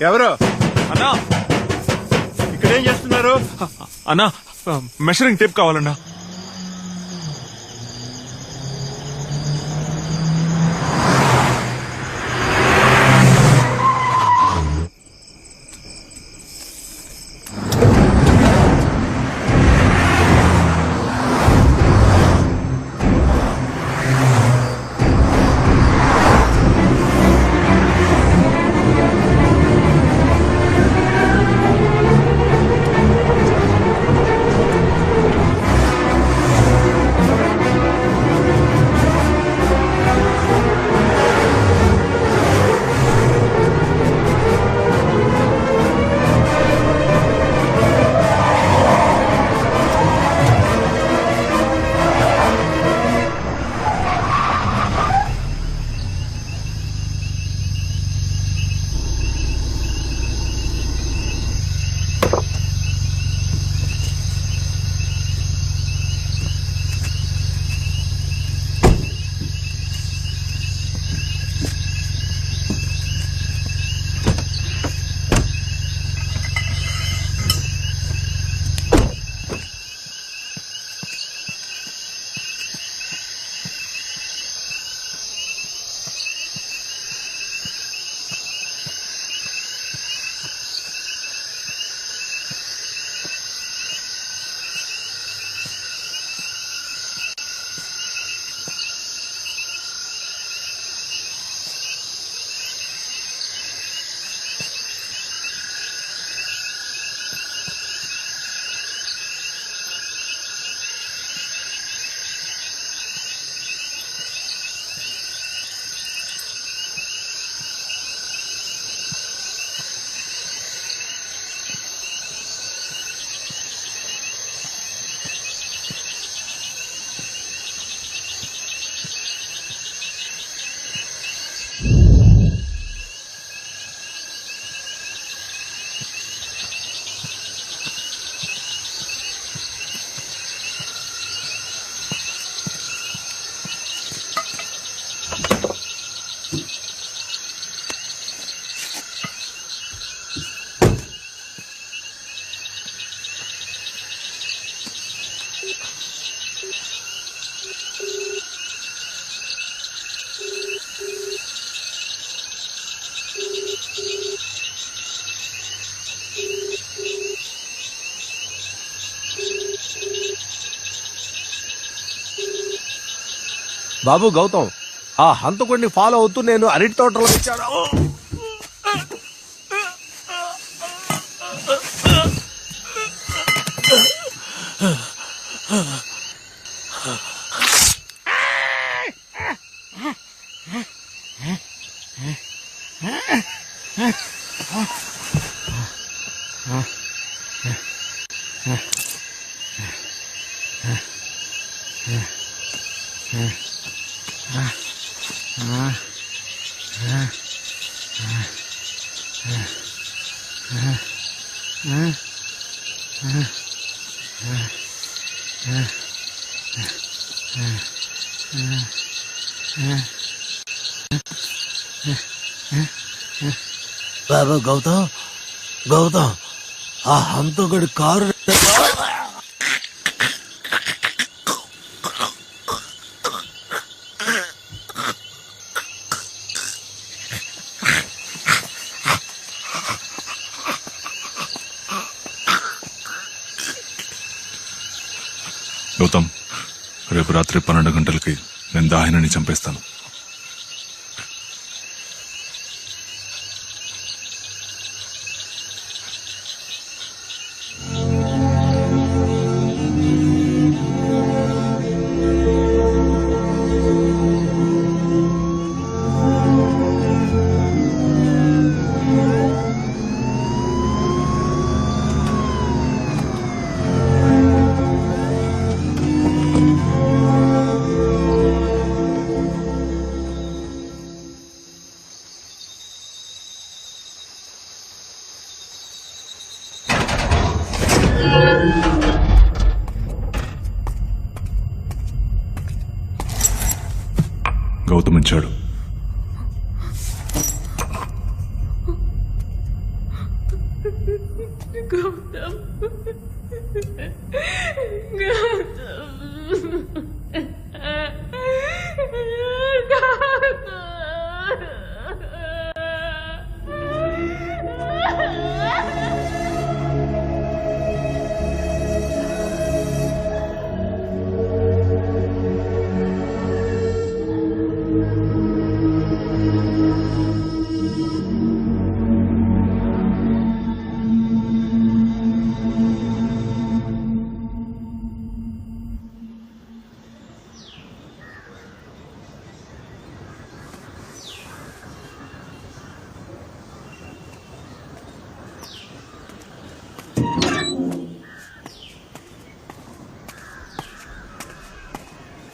ఎవరు అన్నా ఇక్కడేం చేస్తున్నారు? అన్నా మెషరింగ్ టేప్ కావాలన్నా. బాబు గౌతమ్, ఆ హంతకుడిని ఫాలో అవుతూ నేను అరటి తోటలో వచ్చాను. బాబు గౌతమ్, గౌతమ్, ఆ హంతకుడి కారు గౌతమ్, రేపు రాత్రి 12 గంటలకి నేను దాహిని చంపేస్తాను. గౌతమ్ ఇచ్చాడు. గౌతమ్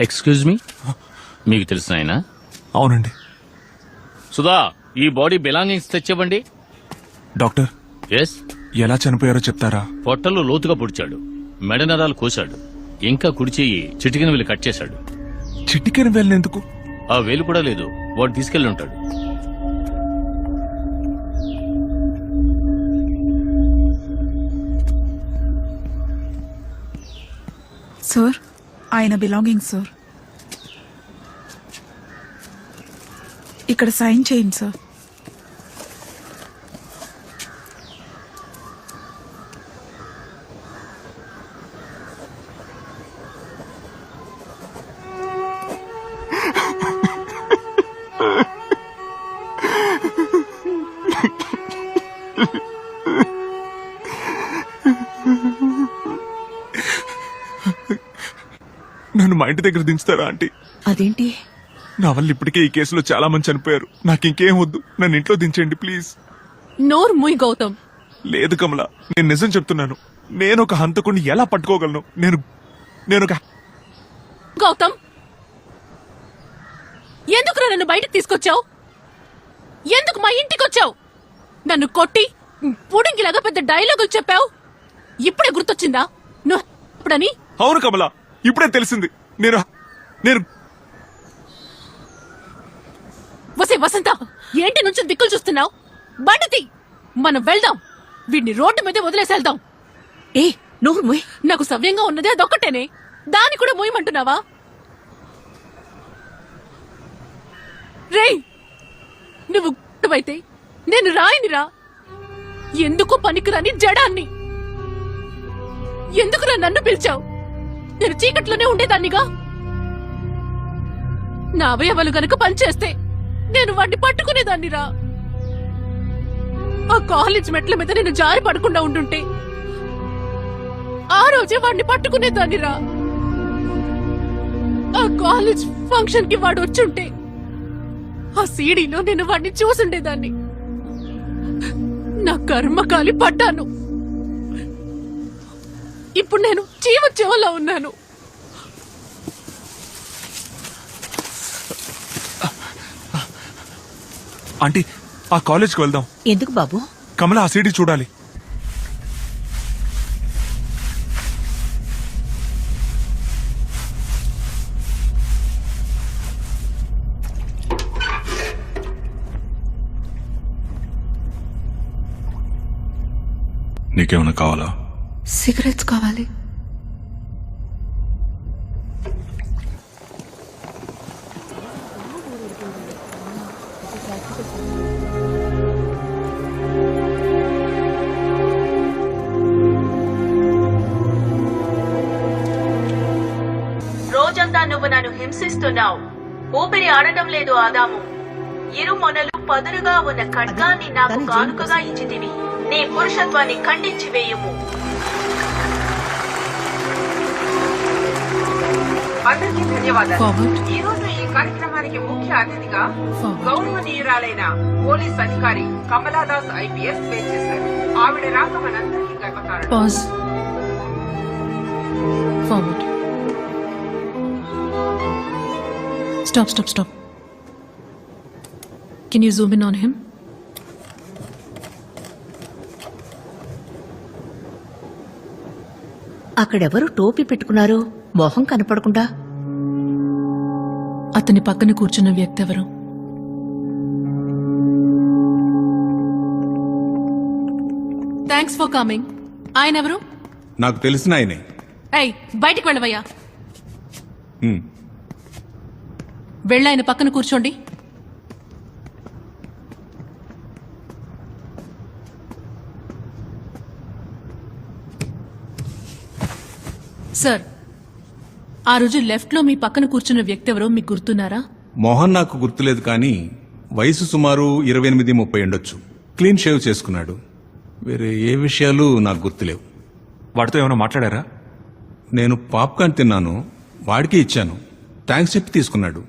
ఎక్స్క్యూజ్ మీ, మీకు తెలిసిన ఆయన? అవునండి. సుధా, ఈ బాడీ బిలాంగింగ్స్ తెచ్చివ్వండి. Doctor, yes. ఎలా చనిపోయారో చెప్తారా? పొట్టలో లోతుగా పొడిచాడు, మెడ నరాలు కోశాడు, ఇంకా కుడి చెయ్యి చిటికిన వేలు కట్ చేశాడు. చిటికెన వెళ్ళినందుకు? ఆ వేలు కూడా లేదు, వాడు తీసుకెళ్లి ఉంటాడు. సార్, ఆయన బిలాంగింగ్ సార్. ఇక్కడ సైన్ చేయండి సార్. నన్ను మా ఇంటి దగ్గర దించుతారా ఆంటీ? అదేంటి? నా వల్ల ఇప్పటికే ఈ కేసులో చాలా మంది చనిపోయారు. నాకు ఇంకేం వద్దు, నన్ను ఇంట్లో దించండి ప్లీజ్. నోరు మూయ్ గౌతమ్. లేదు కమల, నేను నిజం చెప్తున్నాను. నేను ఒక హంతకుడిని ఎలా పట్టుకోగలను? నేను ఒక గౌతమ్, ఎందుకు నన్ను బయటకు తీసుకొచ్చావు? ఎందుకు మా ఇంటికి వచ్చావు? నన్ను కొట్టి పుడింగిలాగా పెద్ద డైలాగులు చెప్పావు. ఇప్పుడే గుర్తొచ్చిందా నువ్వు ఇప్పుడని? అవును కమల, ఇప్పుడే తెలిసింది. నేను వసే వసంత, ఏంటి నుంచి దిక్కులు చూస్తున్నావు? బండితి, మనం వెళ్దాం. వీడిని రోడ్డు మీద వదిలేసి వెళ్దాం. ఏ నోరు మూయ్. నాకు సవ్యంగా ఉన్నది అదొక్కటేనే, దాన్ని కూడా మోయమంటున్నావా? రేయ్, నువ్వు అయితే నేను రాయినిరా. ఎందుకు పనికిరాని జడాన్ని. ఎందుకురా నన్ను పిలిచావు? నేను చీకట్లోనే ఉండేదాన్నిగా. నా అవయవాలు గనుక పనిచేస్తే నేను వాడిని పట్టుకునేదాన్నిరా. ఆ కాలేజ్ మెట్ల మీద నేను జారి పడకుండా ఉంటుంటే ఆ రోజే వాడిని పట్టుకునేదాన్నిరా. ఆ కాలేజ్ ఫంక్షన్ కి వాడు వచ్చుంటే ఆ సీడీలో నేను వాడిని చూసుండేదాన్ని. నా కర్మకాలి పడ్డాను. ఇప్పుడు నేను జీవోత్సవంలో ఉన్నాను. ఆంటీ, ఆ కాలేజ్కి వెళ్దాం. ఎందుకు బాబు? కమల ఆ సీడీ చూడాలి. నీకేమైనా కావాలా? సిగరెట్స్ కావాలి. రోజంతా నువ్వు నన్ను హింసిస్తున్నావు. ఊపిరి ఆడటం లేదు ఆదాము. ఇరు మొనలు పదునుగా ఉన్న ఖడ్గాన్ని నాకు కానుకగా ఇచ్చితివి. నీ పురుషత్వాన్ని ఖండించి వేయుము. అందరికీ ధన్యవాదాలు. Forward. ఈ రోజు ఈ కార్యక్రమానికి ముఖ్య అతిథిగా Forward. గౌరవనీయురాలైన పోలీస్ అధికారి కమలాదాస్ ఐపీఎస్ వేచేశారు. ఆవిడ రాక మనందరికీ గర్వకారణం. Pause. Forward. Stop. Can you zoom in on him? అక్కడెవరు టోపీ పెట్టుకున్నారు? మొహం కనపడకుండా. అతని పక్కన కూర్చున్న వ్యక్తి ఎవరు? Thanks for coming. ఆయన ఎవరు? నాకు తెలిసిన ఆయనే. ఏయ్, బయటికి వెళ్ళవయ్యా. హ్మ్. వెళ్ళి ఆయన పక్కన కూర్చోండి. సార్, ఆ రోజు లెఫ్ట్ లో మీ పక్కన కూర్చున్న వ్యక్తి ఎవరో మీకు గుర్తున్నారా? మోహన్ నాకు గుర్తులేదు కానీ వయసు సుమారు 28-30 ఉండొచ్చు. క్లీన్ షేవ్ చేసుకున్నాడు. వేరే ఏ విషయాలు నాకు గుర్తులేవు. వాడితో ఏమైనా మాట్లాడారా? నేను పాప్కార్న్ తిన్నాను, వాడికి ఇచ్చాను. థ్యాంక్స్ చెప్పి తీసుకున్నాడు.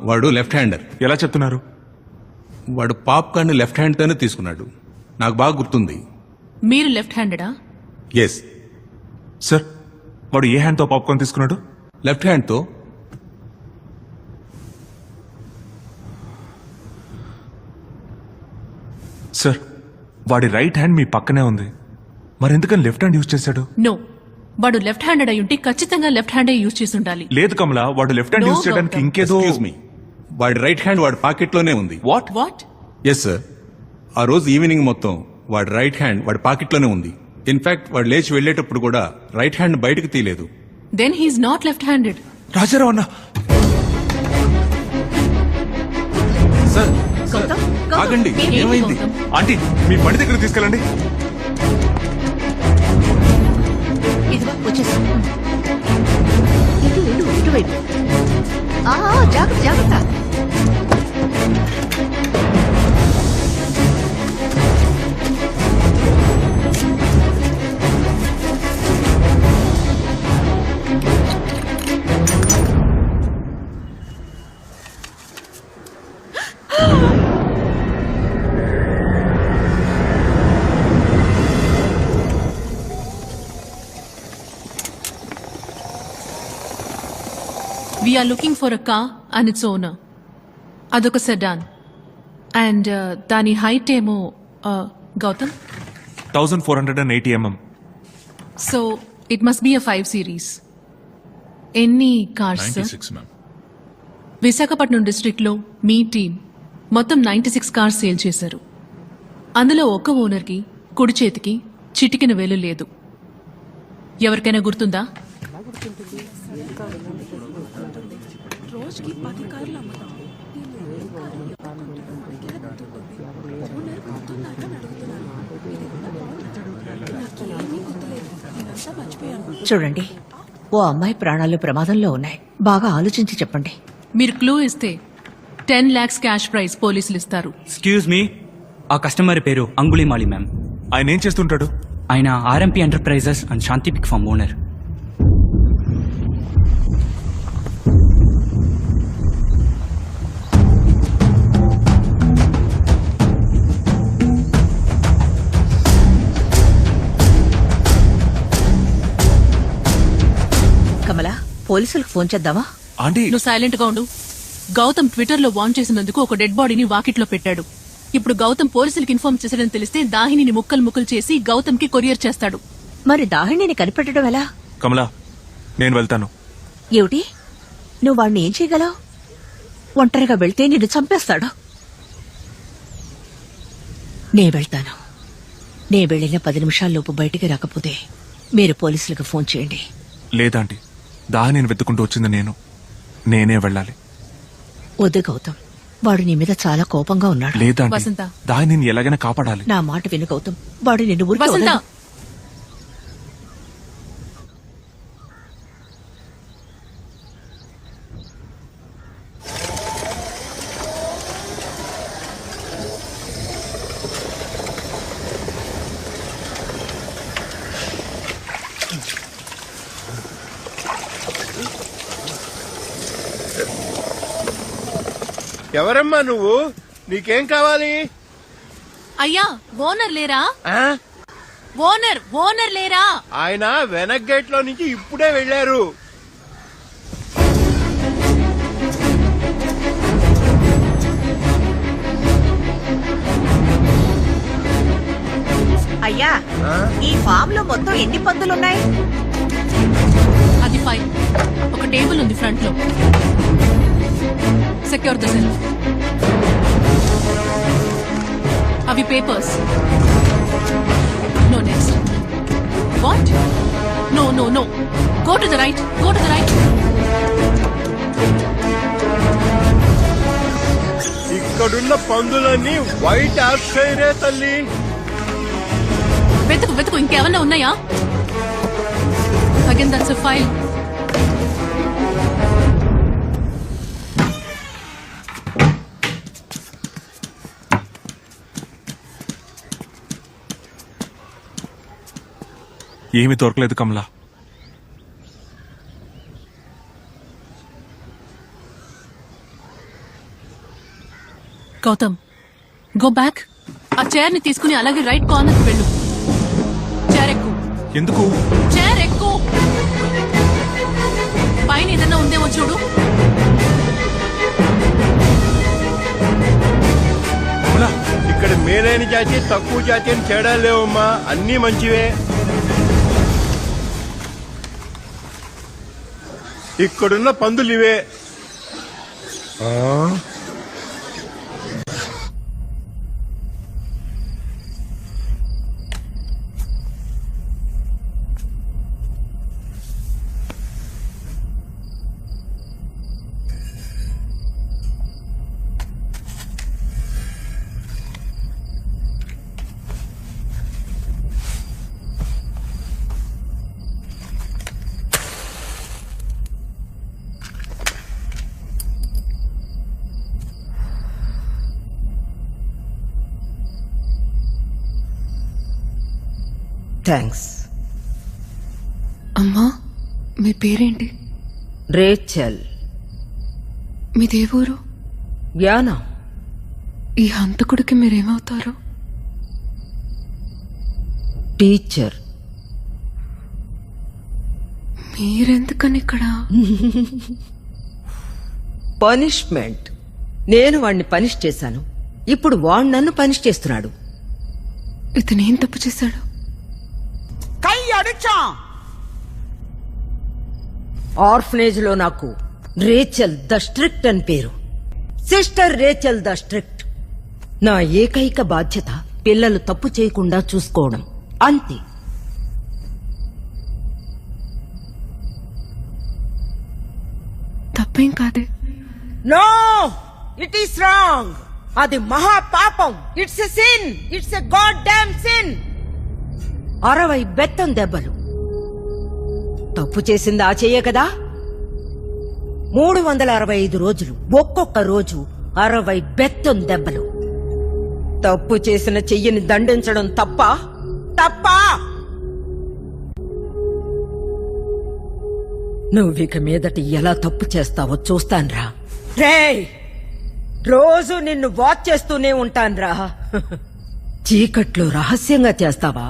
వాడు లెఫ్ట్ హ్యాండర్. ఎలా చెప్తున్నారు? వాడు పాప్కార్న్ లెఫ్ట్ హ్యాండ్తోనే తీసుకున్నాడు. నాకు బాగా గుర్తుంది. మీరు లెఫ్ట్ హ్యాండెడా? ఎస్, సార్, వాడు ఏ హ్యాండ్తో పాప్కార్న్ తీసుకున్నాడు? లెఫ్ట్ హ్యాండ్తో. సార్, వాడి రైట్ హ్యాండ్ మీ పక్కనే ఉంది. మరెందుకని లెఫ్ట్ హ్యాండ్ యూజ్ చేశాడు? నో, వాడు లెఫ్ట్ హ్యాండెడ్ అయి ఉంటే ఖచ్చితంగా లెఫ్ట్ హ్యాండే యూజ్ చేసి ఉండాలి. లేదు కమలా, వాడు లెఫ్ట్ హ్యాండ్ No, యూజ్ చేయడానికి Gautam. ఇంకేదో. ఎక్స్క్యూజ్ మీ, వాడి రైట్ హ్యాండ్ వాడి పాకెట్లోనే ఉంది. వాట్? వాట్? ఎస్ సార్, ఆ రోజు ఈవినింగ్ మొత్తం వాడి రైట్ హ్యాండ్ వాడి పాకెట్లోనే ఉంది. ఇన్ఫాక్ట్ వాడు లేచి వెళ్లేటప్పుడు కూడా రైట్ హ్యాండ్ బయటకు తీయలేదు. Then he is not left handed. Rajarao అన్న, సార్ గౌతమ్, గౌతమ్, ఆగండి, మీరు- ఏమైంది? ఆంటీ మీ బండి దగ్గర తీసుకెళ్ళండి. ఇదిగో వచ్చేసి ఇటువైపు. జాగ్రత్త జాగ్రత్త. We are looking for a car and its owner. అదొక సెడాన్ అండ్ దాని హైట్ ఏమో Gautam. 1480 mm. So it must be a 5 series. ఎన్ని కార్స్? విశాఖపట్నం డిస్ట్రిక్ట్ లో మీ టీం మొత్తం 96 కార్స్ సేల్ చేశారు. అందులో ఒక్క ఓనర్కి కుడి చేతికి చిటికిన వేలు లేదు. ఎవరికైనా గుర్తుందా? చూడండి, ఓ అమ్మాయి ప్రాణాలు ప్రమాదంలో ఉన్నాయి. బాగా ఆలోచించి చెప్పండి. మీరు క్లూ ఇస్తే 10 lakhs క్యాష్ ప్రైజ్ పోలీసులు ఇస్తారు. ఎక్స్క్యూజ్ మీ, ఆ కస్టమర్ పేరు అంగుళిమాలి మ్యామ్. ఆయన ఏం చేస్తుంటాడు? ఆయన ఆర్ఎంపీ ఎంటర్ప్రైజెస్ అండ్ శాంతిపిక్ ఫార్మ్ ఓనర్. కమలా, పోలీసులకు ఫోన్ చేద్దామా? ఆంటీ, నువ్వు సైలెంట్ గా ఉండు. గౌతమ్ ట్విట్టర్ లో వాన్ చేసినందుకు ఒక డెడ్ బాడీని వాకిట్లో పెట్టాడు. ఇప్పుడు గౌతమ్ పోలీసులకు ఇన్ఫార్మ్ చేశాడని తెలిస్తే దాహిని ముక్కలు చేసి గౌతమ్ కి కొరియర్ చేస్తాడు. మరి దాహిణిని కనిపెట్టడం ఎలా? కమలా, నేను వెళ్తాను. ఏమిటి, నువ్వు వాడిని ఏం చేయగలవు? ఒంటరిగా వెళ్తే నిన్ను చంపేస్తాడు. నే వెళ్తాను. నే వెళ్ళిన 10 నిమిషాల్లోపు బయటికి రాకపోతే మీరు పోలీసులకు ఫోన్ చేయండి. లేదాంటీ, దానిని వెతుకుంటూ వచ్చింది నేనే వెళ్ళాలి. వద్దు గౌతమ్, వాడు నీ మీద చాలా కోపంగా ఉన్నాడు. లేదాంటీ, వసంత. దానిని ఎలాగైనా కాపాడాలి. నా మాట విను గౌతమ్, వాడు నిన్ను ఊరికే వసంత, వదలడు. ఎవరమ్మా నువ్వు? నీకేం కావాలి? అయ్యా ఓనర్ లేరా? ఆ? ఓనర్ లేరా? ఆయన వెనక్ గేట్ లో నుంచి ఇప్పుడే వెళ్ళారు. అయ్యా, ఈ ఫామ్ లో మొత్తం ఎన్ని పందులున్నాయి? అది 5. ఒక టేబుల్ ఉంది ఫ్రంట్ లో. Secure the cell. అవి papers. No, next. What? No, no, no. Go to the right. Go to the right. ఇక్కడున్న పందులన్నీ వైట్ ఆక్సైడే తల్లి. వెతుకు వెతుకు ఇంకేమన్నా ఉన్నాయా? Again, that's a file. ఏమీ దొరకలేదు కమలా. Gautam, go back. ఆ చైర్ ని తీసుకుని అలాగే రైట్ కార్నర్ వెళ్ళు. చైర్ ఎక్కు. ఎందుకు? చైర్ ఎక్కు. పైన ఏదన్నా ఉందేమో చూడు. కమలా, ఇక్కడ మేలైన జాతి తక్కువ జాతి అని తేడా లేవమ్మా, అన్నీ మంచివే. ఇక్కడున్న పందులు ఇవే. థ్యాంక్స్. అమ్మా, మీ పేరేంటి? రేచల్. మీదే ఊరు? యానా. ఈ హంతకుడికి మీరేమవుతారు? టీచర్. మీరెందుకని ఇక్కడ? పనిష్మెంట్. నేను వాణ్ణి పనిష్ చేశాను, ఇప్పుడు వాడు నన్ను పనిష్ చేస్తున్నాడు. ఇతనేం తప్పు చేశాడు? ఆర్ఫనేజ్ లో నాకు రేచల్ ద స్ట్రిక్ట్ అని పేరు. Sister Rachel the strict. నా ఏకైక బాధ్యత పిల్లలు తప్పు చేయకుండా చూసుకోవడం, అంతే. తప్పేం కాదే. No, it is wrong. అది మహా పాపం. It's a sin. It's a god damn sin. 60 బెత్తం దెబ్బలు. తప్పు చేసింది ఆ చెయ్యే కదా. 365 రోజులు, ఒక్కొక్క రోజు 60 బెత్తం దెబ్బలు. తప్పు చేసిన చెయ్యిని దండించడం తప్ప? తప్పా? నువ్విక మీదటి ఎలా తప్పు చేస్తావో చూస్తాన్రా. రేయ్, రోజు నిన్ను వాచ్ చేస్తూనే ఉంటాన్రా. చీకట్లో రహస్యంగా చేస్తావా?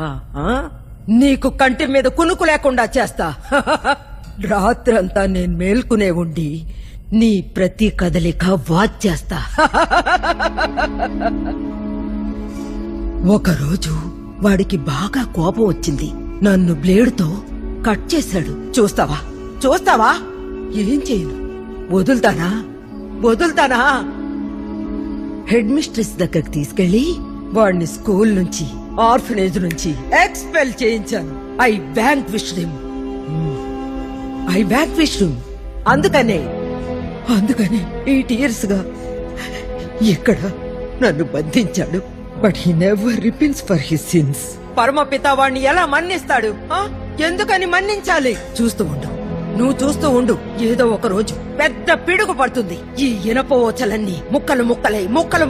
నీకు కంటి మీద కునుకు లేకుండా చేస్తా. రాత్రంతా నేను మేల్కునే ఉండి నీ ప్రతి కదలిక వాచ్ చేస్తా. ఒకరోజు వాడికి బాగా కోపం వచ్చింది. నన్ను బ్లేడుతో కట్ చేశాడు. చూస్తావా? చూస్తావా? ఏం చేయను. వదులుతానా? వదులుతానా? హెడ్ మిస్ట్రెస్ దగ్గరకు తీసుకెళ్లి వాడిని స్కూల్ నుంచి, ఆర్ఫనేజ్ నుంచి ఎక్స్పెల్ చేయించాను. I vanquished him. అందుకనే 8 years గా ఇక్కడ నన్ను బంధించాడు. But he never repents for his sins. పరమపిత వాణ్ణి ఎలా మన్నిస్తాడు? ఎందుకని మన్నించాలి? చూస్తూ ఉండు, నువ్వు చూస్తూ ఉండు. ఏదో ఒక రోజు పెద్ద పిడుగు పడుతుంది. ఈ ఇనప ఓచలన్నీ ముక్కలు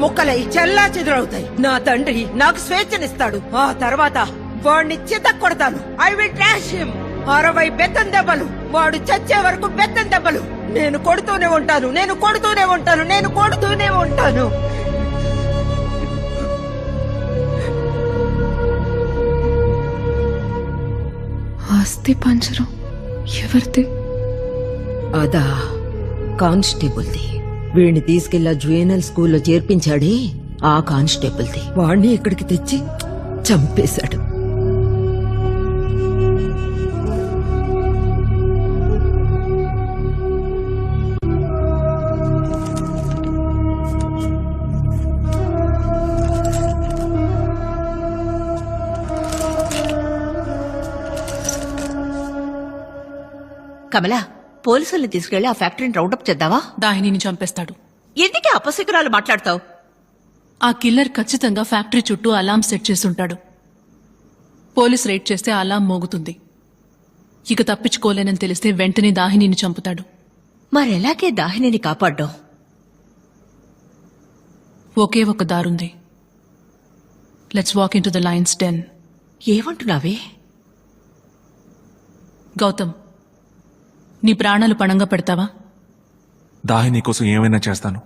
ముక్కలై చెల్లా చెదురవుతాయి. నా తండ్రి నాకు స్వేచ్ఛనిస్తాడు. ఆ తర్వాత వాడిని చిత కొడతాను. I will trash him. 60 బెత్తం దెబ్బలు. వాడు చచ్చే వరకు బెత్తం దెబ్బలు. నేను కొడుతూనే ఉంటాను. అస్థి పంజరం ఎవరిది? అదా కానిస్టేబుల్ది. వీడిని తీసుకెళ్లా జువెనల్ స్కూల్లో చేర్పించాడే ఆ కానిస్టేబుల్ది. వాణ్ణి ఇక్కడికి తెచ్చి చంపేశాడు. కమలా పోలీసుల్ని తీసుకెళ్లి ఆ ఫ్యాక్టరీని రౌండప్ చేద్దావా? దాహినిని చంపేస్తాడు. ఎందుకే అపశకురాలు మాట్లాడతావు? ఆ కిల్లర్ ఖచ్చితంగా ఫ్యాక్టరీ చుట్టూ అలారం సెట్ చేసుంటాడు. పోలీస్ రైడ్ చేస్తే అలారం మోగుతుంది. ఇక తప్పించుకోలేనని తెలిస్తే వెంటనే దాహినిని చంపుతాడు. మరెలాగే దాహినిని కాపాడ్డాం? ఒకే ఒక దారుంది. Let's walk into the lion's den. ఏమంటున్నావే? గౌతమ్, నీ ప్రాణాలు పణంగా పెడతావా? దాహిని కోసం ఏమైనా చేస్తాను.